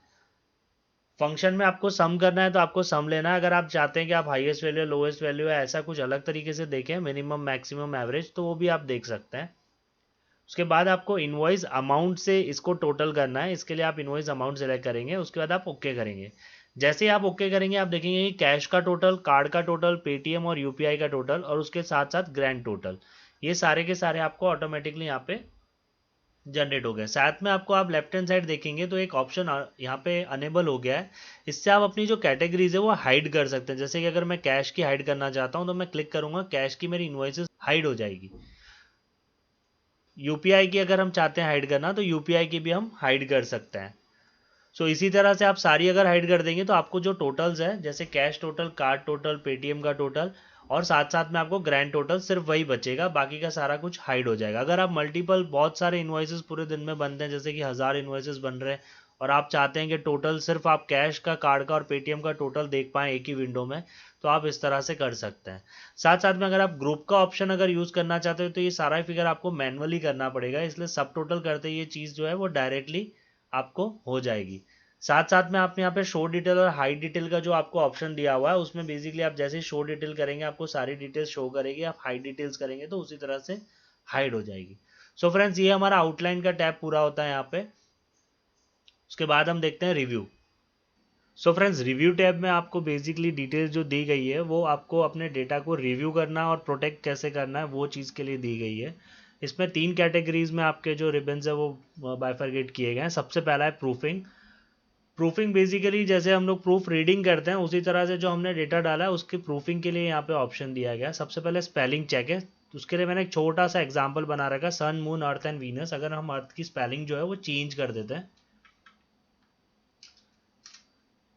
फंक्शन में आपको सम करना है तो आपको सम लेना है। अगर आप चाहते हैं कि आप हाईएस्ट वैल्यू लोएस्ट वैल्यू है ऐसा कुछ अलग तरीके से देखें, मिनिमम मैक्सिमम एवरेज, तो वो भी आप देख सकते हैं। उसके बाद आपको इनवॉइस अमाउंट से इसको टोटल करना है, इसके लिए आप इनवॉइस अमाउंट सेलेक्ट करेंगे, उसके बाद आप ओके करेंगे। जैसे ही आप ओके करेंगे आप देखेंगे कि कैश का टोटल, कार्ड का टोटल, पेटीएम और यूपीआई का टोटल और उसके साथ साथ ग्रैंड टोटल, ये सारे के सारे आपको ऑटोमेटिकली यहाँ पे जनरेट हो गए। साथ में आपको आप लेफ्ट हैंड साइड देखेंगे तो एक ऑप्शन यहाँ पे अनेबल हो गया है, इससे आप अपनी जो कैटेगरीज है वो हाइड कर सकते हैं। जैसे कि अगर मैं कैश की हाइड करना चाहता हूँ तो मैं क्लिक करूंगा, कैश की मेरी इन्वॉइसेस हाइड हो जाएगी। यूपीआई की अगर हम चाहते हैं हाइड करना तो यूपीआई की भी हम हाइड कर सकते हैं। सो इसी तरह से आप सारी अगर हाइड कर देंगे तो आपको जो टोटल्स है जैसे cash total, card total, Paytm का टोटल और साथ साथ में आपको ग्रैंड टोटल सिर्फ वही बचेगा, बाकी का सारा कुछ हाइड हो जाएगा। अगर आप मल्टीपल बहुत सारे इन्वॉइसेस पूरे दिन में बनते हैं, जैसे कि 1000 इन्वॉइसेस बन रहे हैं और आप चाहते हैं कि टोटल सिर्फ आप कैश का, कार्ड का और पेटीएम का टोटल देख पाएँ एक ही विंडो में, तो आप इस तरह से कर सकते हैं। साथ साथ में अगर आप ग्रुप का ऑप्शन अगर यूज़ करना चाहते हो तो ये सारा फिगर आपको मैनुअली करना पड़ेगा, इसलिए सब टोटल करते ये चीज़ जो है वो डायरेक्टली आपको हो जाएगी। साथ साथ में आप यहाँ पे शो डिटेल और हाइड डिटेल का जो आपको ऑप्शन दिया हुआ है उसमें बेसिकली आप जैसे शो डिटेल करेंगे आपको सारी डिटेल्स शो करेगी, आप हाइड डिटेल्स करेंगे तो उसी तरह से हाइड हो जाएगी। सो फ्रेंड्स, ये हमारा आउटलाइन का टैब पूरा होता है यहाँ पे। उसके बाद हम देखते हैं review. So friends, review tab में आपको बेसिकली डिटेल्स जो दी गई है वो आपको अपने डेटा को रिव्यू करना और प्रोटेक्ट कैसे करना है वो चीज़ के लिए दी गई है। इसमें 3 कैटेगरीज में आपके जो रिबन्स है वो बाइफरगेट किए गए हैं। सबसे पहला है प्रूफिंग। प्रूफिंग बेसिकली जैसे हम लोग प्रूफ रीडिंग करते हैं उसी तरह से जो हमने डेटा डाला है उसकी प्रूफिंग के लिए यहाँ पे ऑप्शन दिया गया है। सबसे पहले स्पेलिंग चेक है, तो उसके लिए मैंने एक छोटा सा एग्जांपल बना रखा है, सन, मून, अर्थ एंड वीनस। अगर हम अर्थ की स्पेलिंग जो है वो चेंज कर देते हैं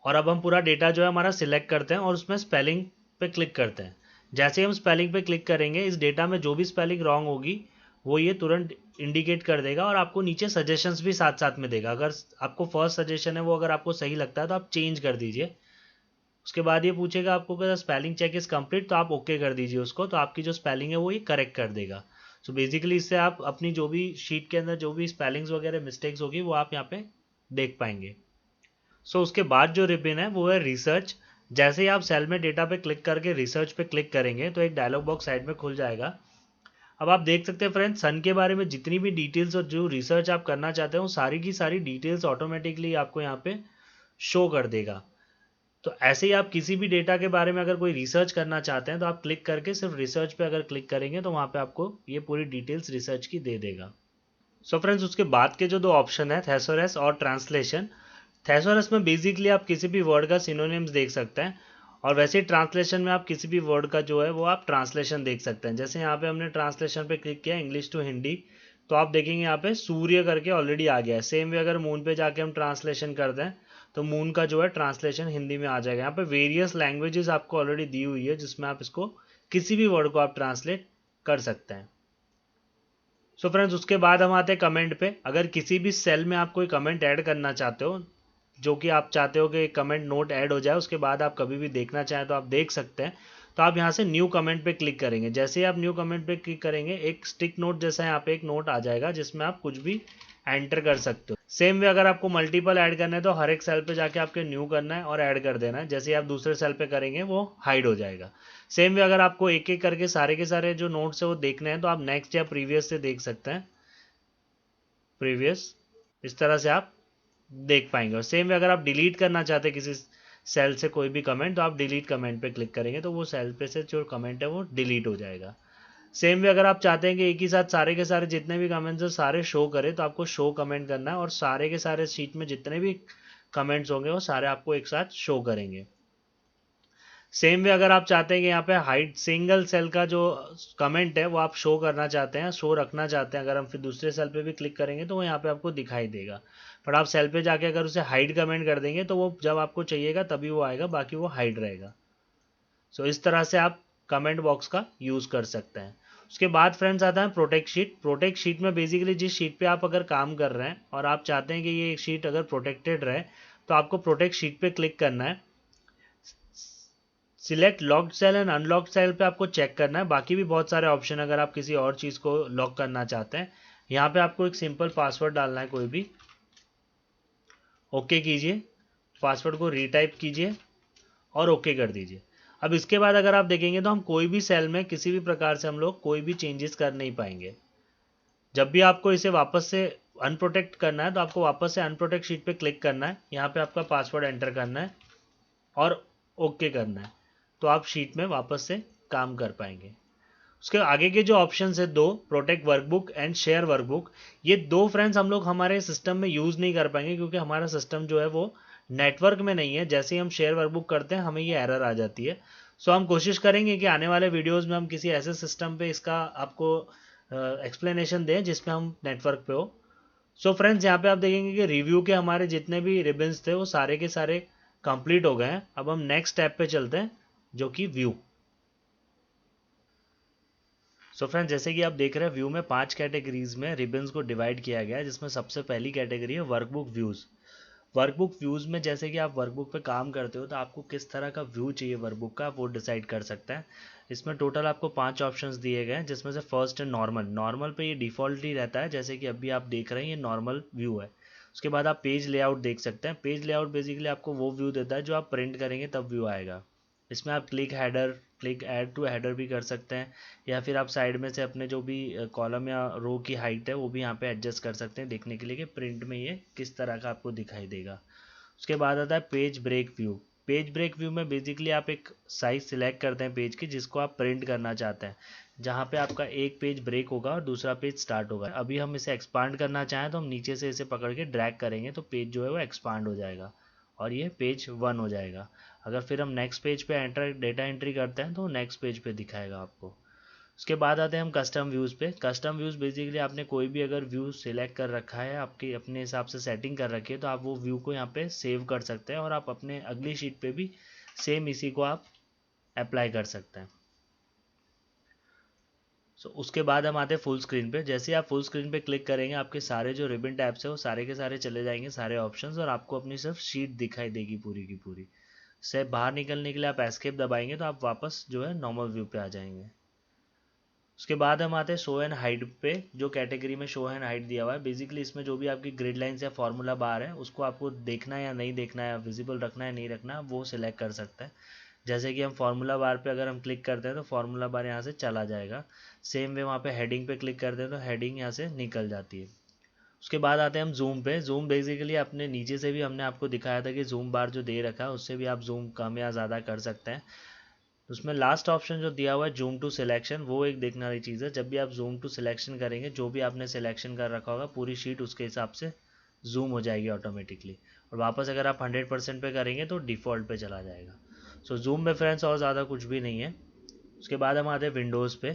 और अब हम पूरा डेटा जो है हमारा सिलेक्ट करते हैं और उसमें स्पेलिंग पे क्लिक करते हैं। जैसे ही हम स्पेलिंग पे क्लिक करेंगे इस डेटा में जो भी स्पेलिंग रॉन्ग होगी वो ये तुरंत इंडिकेट कर देगा और आपको नीचे सजेशंस भी साथ साथ में देगा। अगर आपको फर्स्ट सजेशन है वो अगर आपको सही लगता है तो आप चेंज कर दीजिए। उसके बाद ये पूछेगा आपको कि स्पेलिंग चेक इज़ कंप्लीट, तो आप ओके कर दीजिए उसको, तो आपकी जो स्पेलिंग है वो ये करेक्ट कर देगा। सो बेसिकली इससे आप अपनी जो भी शीट के अंदर जो भी स्पेलिंग्स वगैरह मिस्टेक्स होगी वो आप यहाँ पे देख पाएंगे। उसके बाद जो रिबन है वो है रिसर्च। जैसे ही आप सेल में डेटा पे क्लिक करके रिसर्च पे क्लिक करेंगे तो एक डायलॉग बॉक्स साइड में खुल जाएगा। अब आप देख सकते हैं फ्रेंड्स, सन के बारे में जितनी भी डिटेल्स और जो रिसर्च आप करना चाहते हो वो सारी की सारी डिटेल्स ऑटोमेटिकली आपको यहाँ पे शो कर देगा। तो ऐसे ही आप किसी भी डेटा के बारे में अगर कोई रिसर्च करना चाहते हैं तो आप क्लिक करके सिर्फ रिसर्च पे अगर क्लिक करेंगे तो वहाँ पे आपको ये पूरी डिटेल्स रिसर्च की दे देगा। फ्रेंड्स, उसके बाद के जो दो ऑप्शन है थेसोरस और ट्रांसलेशन। थेसोरस में बेसिकली आप किसी भी वर्ड का सिनोनिम्स देख सकते हैं, और वैसे ही ट्रांसलेशन में आप किसी भी वर्ड का जो है वो आप ट्रांसलेशन देख सकते हैं। जैसे यहाँ पे हमने ट्रांसलेशन पे क्लिक किया इंग्लिश टू हिंदी, तो आप देखेंगे यहाँ पे सूर्य करके ऑलरेडी आ गया है। सेम वे अगर मून पे जाके हम ट्रांसलेशन कर दें तो मून का जो है ट्रांसलेशन हिंदी में आ जाएगा। यहाँ पे वेरियस लैंग्वेजेस आपको ऑलरेडी दी हुई है जिसमें आप इसको किसी भी वर्ड को आप ट्रांसलेट कर सकते हैं। फ्रेंड्स, उसके बाद हम आते हैं कमेंट पे। अगर किसी भी सेल में आप कोई कमेंट ऐड करना चाहते हो, जो कि आप चाहते हो कि कमेंट नोट ऐड हो जाए, उसके बाद आप कभी भी देखना चाहें तो आप देख सकते हैं। तो आप यहाँ से न्यू कमेंट पे क्लिक करेंगे। जैसे ही आप न्यू कमेंट पे क्लिक करेंगे एक स्टिक नोट जैसा यहाँ पे एक नोट आ जाएगा जिसमें आप कुछ भी एंटर कर सकते हो। सेम वे अगर आपको मल्टीपल ऐड करना है तो हर एक सेल पे जाके आपके न्यू करना है और ऐड कर देना है। जैसे ही आप दूसरे सेल पे करेंगे वो हाइड हो जाएगा। सेम वे अगर आपको एक एक करके सारे के सारे जो नोट्स है वो देखने हैं तो आप नेक्स्ट या प्रीवियस से देख सकते हैं। प्रीवियस, इस तरह से आप देख पाएंगे। और सेम वे अगर आप डिलीट करना चाहते हैं किसी सेल से कोई भी कमेंट तो आप डिलीट कमेंट पे क्लिक करेंगे तो वो सेल पे से जो कमेंट है वो डिलीट हो जाएगा। सेम वे अगर आप चाहते हैं कि एक ही साथ सारे के सारे जितने भी कमेंट्स हैं सारे शो करे तो आपको शो कमेंट करना है और सारे के सारे शीट में जितने भी कमेंट्स होंगे वो सारे आपको एक साथ शो करेंगे। सेम वे अगर आप चाहते हैं कि यहाँ पे हाइड सिंगल सेल का जो कमेंट है वो आप शो करना चाहते हैं, शो रखना चाहते हैं, अगर हम फिर दूसरे सेल पे भी क्लिक करेंगे तो वो यहाँ पे आपको दिखाई देगा। पर आप सेल पे जाके अगर उसे हाइड कमेंट कर देंगे तो वो जब आपको चाहिएगा तभी वो आएगा, बाकी वो हाइड रहेगा। इस तरह से आप कमेंट बॉक्स का यूज़ कर सकते हैं। उसके बाद फ्रेंड्स आता है प्रोटेक्ट शीट। प्रोटेक्ट शीट में बेसिकली जिस शीट पे आप अगर काम कर रहे हैं और आप चाहते हैं कि ये शीट अगर प्रोटेक्टेड रहे तो आपको प्रोटेक्ट शीट पे क्लिक करना है। Select locked cell and unlocked cell पे आपको चेक करना है। बाकी भी बहुत सारे ऑप्शन अगर आप किसी और चीज़ को लॉक करना चाहते हैं। यहाँ पे आपको एक सिंपल पासवर्ड डालना है कोई भी, ओके कीजिए, पासवर्ड को रीटाइप कीजिए और ओके कर दीजिए। अब इसके बाद अगर आप देखेंगे तो हम कोई भी सेल में किसी भी प्रकार से हम लोग कोई भी चेंजेस कर नहीं पाएंगे। जब भी आपको इसे वापस से अनप्रोटेक्ट करना है तो आपको वापस से अनप्रोटेक्ट शीट पे क्लिक करना है, यहाँ पे आपका पासवर्ड एंटर करना है और ओके करना है, तो आप शीट में वापस से काम कर पाएंगे। उसके आगे के जो ऑप्शन है दो, protect workbook and share workbook, ये दो फ्रेंड्स हम लोग हमारे सिस्टम में यूज़ नहीं कर पाएंगे क्योंकि हमारा सिस्टम जो है वो नेटवर्क में नहीं है। जैसे ही हम शेयर वर्कबुक करते हैं हमें ये एरर आ जाती है। हम कोशिश करेंगे कि आने वाले वीडियोज़ में हम किसी ऐसे सिस्टम पे इसका आपको एक्सप्लेनेशन दें जिसमें हम नेटवर्क पे हो। फ्रेंड्स, यहाँ पे आप देखेंगे कि रिव्यू के हमारे जितने भी रिबन्स थे वो सारे के सारे कंप्लीट हो गए हैं। अब हम नेक्स्ट स्टेप पे चलते हैं जो कि व्यू। फ्रेंड्स, जैसे कि आप देख रहे हैं व्यू में 5 कैटेगरीज में रिबन्स को डिवाइड किया गया है, जिसमें सबसे पहली कैटेगरी है वर्कबुक व्यूज़। वर्कबुक व्यूज़ में जैसे कि आप वर्कबुक पे काम करते हो तो आपको किस तरह का व्यू चाहिए वर्कबुक का, आप वो डिसाइड कर सकते हैं। इसमें टोटल आपको 5 ऑप्शंस दिए गए हैं, जिसमें से फर्स्ट है नॉर्मल। नॉर्मल पे ये डिफ़ॉल्ट ही रहता है, जैसे कि अभी आप देख रहे हैं ये नॉर्मल व्यू है। उसके बाद आप पेज लेआउट देख सकते हैं। पेज लेआउट बेसिकली आपको वो व्यू देता है जो आप प्रिंट करेंगे तब व्यू आएगा। इसमें आप click header, click add to header भी कर सकते हैं, या फिर आप साइड में से अपने जो भी कॉलम या रो की हाइट है वो भी यहाँ पे एडजस्ट कर सकते हैं देखने के लिए कि प्रिंट में ये किस तरह का आपको दिखाई देगा। उसके बाद आता है page break view. Page break view में बेसिकली आप एक साइज सिलेक्ट करते हैं पेज की जिसको आप प्रिंट करना चाहते हैं, जहाँ पे आपका एक पेज ब्रेक होगा और दूसरा पेज स्टार्ट होगा। अभी हम इसे एक्सपांड करना चाहें तो हम नीचे से इसे पकड़ के ड्रैग करेंगे तो पेज जो है वो एक्सपांड हो जाएगा और ये पेज 1 हो जाएगा। अगर फिर हम नेक्स्ट पेज पे एंटर डेटा एंट्री करते हैं तो नेक्स्ट पेज पे दिखाएगा आपको। उसके बाद आते हैं हम कस्टम व्यूज़ पे। कस्टम व्यूज़ बेसिकली आपने कोई भी अगर व्यू सिलेक्ट कर रखा है, आपकी अपने हिसाब से सेटिंग कर रखी है, तो आप वो व्यू को यहाँ पे सेव कर सकते हैं और आप अपने अगली शीट पे भी सेम इसी को आप अप्लाई कर सकते हैं। उसके बाद हम आते हैं फुल स्क्रीन पे। जैसे आप फुल स्क्रीन पे क्लिक करेंगे आपके सारे जो रिबन टैब्स है वो सारे के सारे चले जाएंगे, सारे ऑप्शंस, और आपको अपनी सिर्फ शीट दिखाई देगी पूरी की पूरी। से बाहर निकलने के लिए आप एस्केप दबाएंगे तो आप वापस जो है नॉर्मल व्यू पे आ जाएंगे। उसके बाद हम आते हैं शो एंड हाइड पे, जो कैटेगरी में शो एंड हाइड दिया हुआ है। बेसिकली इसमें जो भी आपकी ग्रिड लाइंस या फार्मूला बार है उसको आपको देखना है या नहीं देखना है, विजिबल रखना है नहीं रखना है, वो सिलेक्ट कर सकते हैं। जैसे कि हम फार्मूला बार पे अगर हम क्लिक करते हैं तो फार्मूला बार यहाँ से चला जाएगा। सेम वे वहाँ पे हेडिंग पे क्लिक करते हैं तो हेडिंग यहाँ से निकल जाती है। उसके बाद आते हैं हम जूम पे। जूम बेसिकली अपने नीचे से भी हमने आपको दिखाया था कि जूम बार जो दे रखा है उससे भी आप जूम कम या ज़्यादा कर सकते हैं। उसमें लास्ट ऑप्शन जो दिया हुआ है जूम टू सिलेक्शन, वो एक देखने वाली चीज़ है। जब भी आप जूम टू सिलेक्शन करेंगे, जो भी आपने सिलेक्शन कर रखा होगा पूरी शीट उसके हिसाब से जूम हो जाएगी ऑटोमेटिकली। और वापस अगर आप 100% पे करेंगे तो डिफ़ॉल्ट पे चला जाएगा। सो जूम में फ्रेंड्स और ज़्यादा कुछ भी नहीं है। उसके बाद हम आते हैं विंडोज़ पे।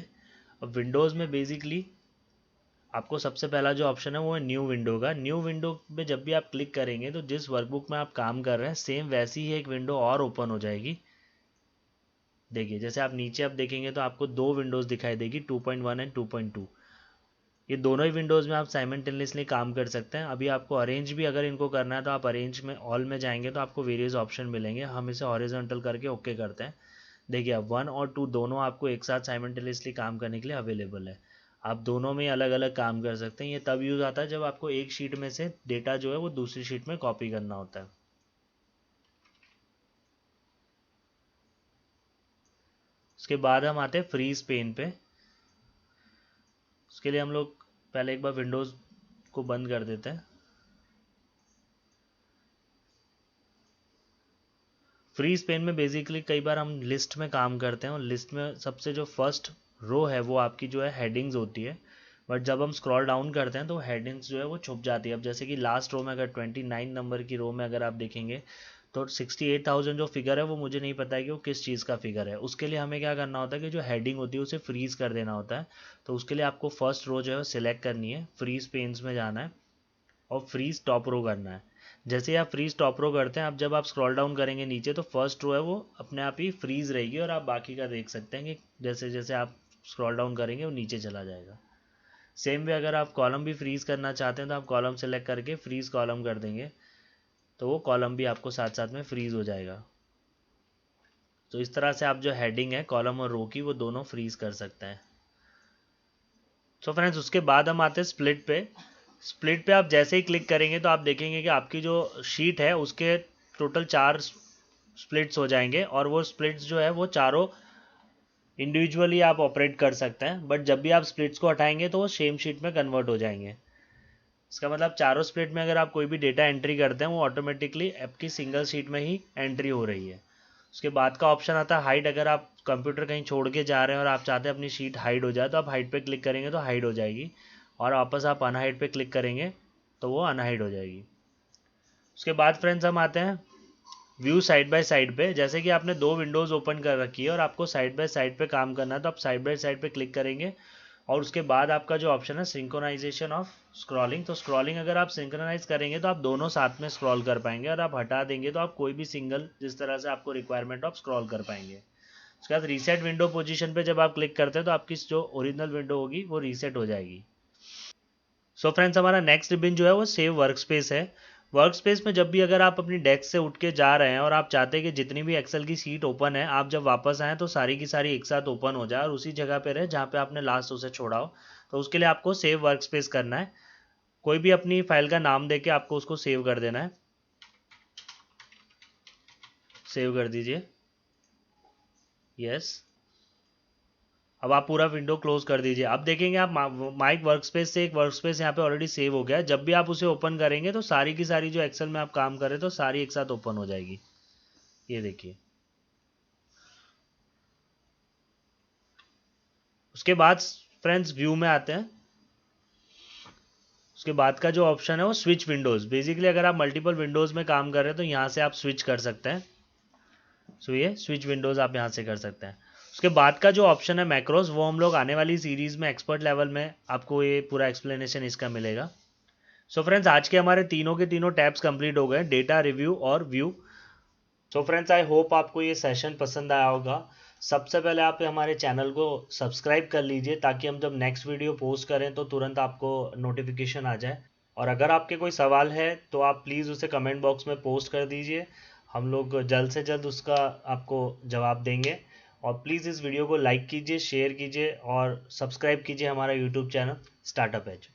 अब विंडोज़ में बेसिकली आपको सबसे पहला जो ऑप्शन है वो है न्यू विंडो का। न्यू विंडो पे जब भी आप क्लिक करेंगे तो जिस वर्कबुक में आप काम कर रहे हैं सेम वैसी ही एक विंडो और ओपन हो जाएगी। देखिए जैसे आप नीचे आप देखेंगे तो आपको दो विंडोज़ दिखाई देगी, 2.1 एंड 2.2। ये दोनों ही विंडोज़ में आप साइमल्टेनियसली काम कर सकते हैं। अभी आपको अरेंज भी अगर इनको करना है तो आप अरेंज में ऑल में जाएंगे तो आपको वेरियस ऑप्शन मिलेंगे। हम इसे हॉरिजॉन्टल करके ओके करते हैं। देखिए अब 1 और 2 दोनों आपको एक साथ साइमल्टेनियसली काम करने के लिए अवेलेबल है। आप दोनों में अलग अलग काम कर सकते हैं। ये तब यूज़ आता है जब आपको एक शीट में से डेटा जो है वो दूसरी शीट में कॉपी करना होता है। उसके बाद हम आते हैं फ्रीज पेन पे। उसके लिए हम लोग पहले एक बार विंडोज़ को बंद कर देते हैं। फ्रीज पेन में बेसिकली कई बार हम लिस्ट में काम करते हैं और लिस्ट में सबसे जो फर्स्ट रो है वो आपकी जो है हेडिंग्स होती है। बट जब हम स्क्रॉल डाउन करते हैं तो हेडिंग्स जो है वो छुप जाती है। अब जैसे कि लास्ट रो में अगर 29 नंबर की रो में अगर आप देखेंगे तो 68,000 जो फिगर है वो मुझे नहीं पता है कि वो किस चीज़ का फिगर है। उसके लिए हमें क्या करना होता है कि जो हेडिंग होती है उसे फ्रीज कर देना होता है। तो उसके लिए आपको फर्स्ट रो जो है सिलेक्ट करनी है, फ्रीज पेन्स में जाना है और फ्रीज टॉप रो करना है। जैसे ही आप फ्रीज टॉप रो करते हैं, अब जब आप स्क्रॉल डाउन करेंगे नीचे तो फर्स्ट रो है वो अपने आप ही फ्रीज रहेगी और आप बाकी का देख सकते हैं कि जैसे जैसे आप स्क्रॉल डाउन करेंगे वो नीचे चला जाएगा। सेम वे अगर आप कॉलम भी फ्रीज करना चाहते हैं तो आप कॉलम सेलेक्ट करके फ्रीज कॉलम कर देंगे तो वो कॉलम भी आपको साथ साथ में फ्रीज हो जाएगा। तो इस तरह से आप जो हेडिंग है कॉलम और रो की वो दोनों फ्रीज कर सकते हैं। सो फ्रेंड्स उसके बाद हम आते हैं स्प्लिट पे। स्प्लिट पे आप जैसे ही क्लिक करेंगे तो आप देखेंगे कि आपकी जो शीट है उसके टोटल 4 स्प्लिट्स हो जाएंगे और वो स्प्लिट्स जो है वो चारों इंडिविजुअली आप ऑपरेट कर सकते हैं। बट जब भी आप स्प्लिट्स को हटाएंगे तो वो सेम शीट में कन्वर्ट हो जाएंगे। इसका मतलब चारों स्प्लिट में अगर आप कोई भी डेटा एंट्री करते हैं वो ऑटोमेटिकली आपकी सिंगल शीट में ही एंट्री हो रही है। उसके बाद का ऑप्शन आता है हाइड। अगर आप कंप्यूटर कहीं छोड़ के जा रहे हैं और आप चाहते हैं अपनी शीट हाइड हो जाए तो आप हाइड पे क्लिक करेंगे तो हाइड हो जाएगी और वापस आप अनहाइड पे क्लिक करेंगे तो वो अनहाइड हो जाएगी। उसके बाद फ्रेंड्स हम आते हैं व्यू साइड बाय साइड पे। जैसे कि आपने दो विंडोज़ ओपन कर रखी है और आपको साइड बाय साइड पे काम करना है तो आप साइड बाय साइड पे क्लिक करेंगे और उसके बाद आपका जो ऑप्शन है सिंक्रोनाइजेशन ऑफ स्क्रॉलिंग, तो स्क्रॉलिंग अगर आप सिंक्रोनाइज करेंगे तो आप दोनों साथ में स्क्रॉल कर पाएंगे और आप हटा देंगे तो आप कोई भी सिंगल जिस तरह से आपको रिक्वायरमेंट ऑफ स्क्रॉल कर पाएंगे। उसके बाद रीसेट विंडो पोजीशन पे जब आप क्लिक करते हैं तो आपकी जो ओरिजिनल विंडो होगी वो रीसेट हो जाएगी। सो फ्रेंड्स हमारा नेक्स्ट रिबन जो है वो सेव वर्क स्पेस है। वर्क स्पेस में जब भी अगर आप अपनी डेस्क से उठ के जा रहे हैं और आप चाहते हैं कि जितनी भी एक्सेल की सीट ओपन है आप जब वापस आएँ तो सारी की सारी एक साथ ओपन हो जाए और उसी जगह पे रहे जहाँ पे आपने लास्ट उसे छोड़ा हो। तो उसके लिए आपको सेव वर्क स्पेस करना है। कोई भी अपनी फाइल का नाम दे के आपको उसको सेव कर देना है। सेव कर दीजिए। यस। अब आप पूरा विंडो क्लोज कर दीजिए। अब देखेंगे आप माइक वर्क स्पेस से एक वर्क स्पेस यहाँ पे ऑलरेडी सेव हो गया है। जब भी आप उसे ओपन करेंगे तो सारी की सारी जो एक्सेल में आप काम कर रहे हैं तो सारी एक साथ ओपन हो जाएगी। ये देखिए। उसके बाद फ्रेंड्स व्यू में आते हैं। उसके बाद का जो ऑप्शन है वो स्विच विंडोज़। बेसिकली अगर आप मल्टीपल विंडोज़ में काम कर रहे हैं तो यहाँ से आप स्विच कर सकते हैं। सो ये स्विच विंडोज़ आप यहाँ से कर सकते हैं। उसके बाद का जो ऑप्शन है मैक्रोस, वो हम लोग आने वाली सीरीज़ में एक्सपर्ट लेवल में आपको ये पूरा एक्सप्लेनेशन इसका मिलेगा। सो फ्रेंड्स आज के हमारे तीनों के तीनों टैब्स कंप्लीट हो गए, डेटा, रिव्यू और view. So friends I hope आपको ये सेशन पसंद आया होगा। सबसे पहले आप हमारे चैनल को सब्सक्राइब कर लीजिए ताकि हम जब नेक्स्ट वीडियो पोस्ट करें तो तुरंत आपको नोटिफिकेशन आ जाए। और अगर आपके कोई सवाल है तो आप प्लीज़ उसे कमेंट बॉक्स में पोस्ट कर दीजिए। हम लोग जल्द से जल्द उसका आपको जवाब देंगे। और प्लीज़ इस वीडियो को लाइक कीजिए, शेयर कीजिए और सब्सक्राइब कीजिए हमारा यूट्यूब चैनल स्टार्टअप एज।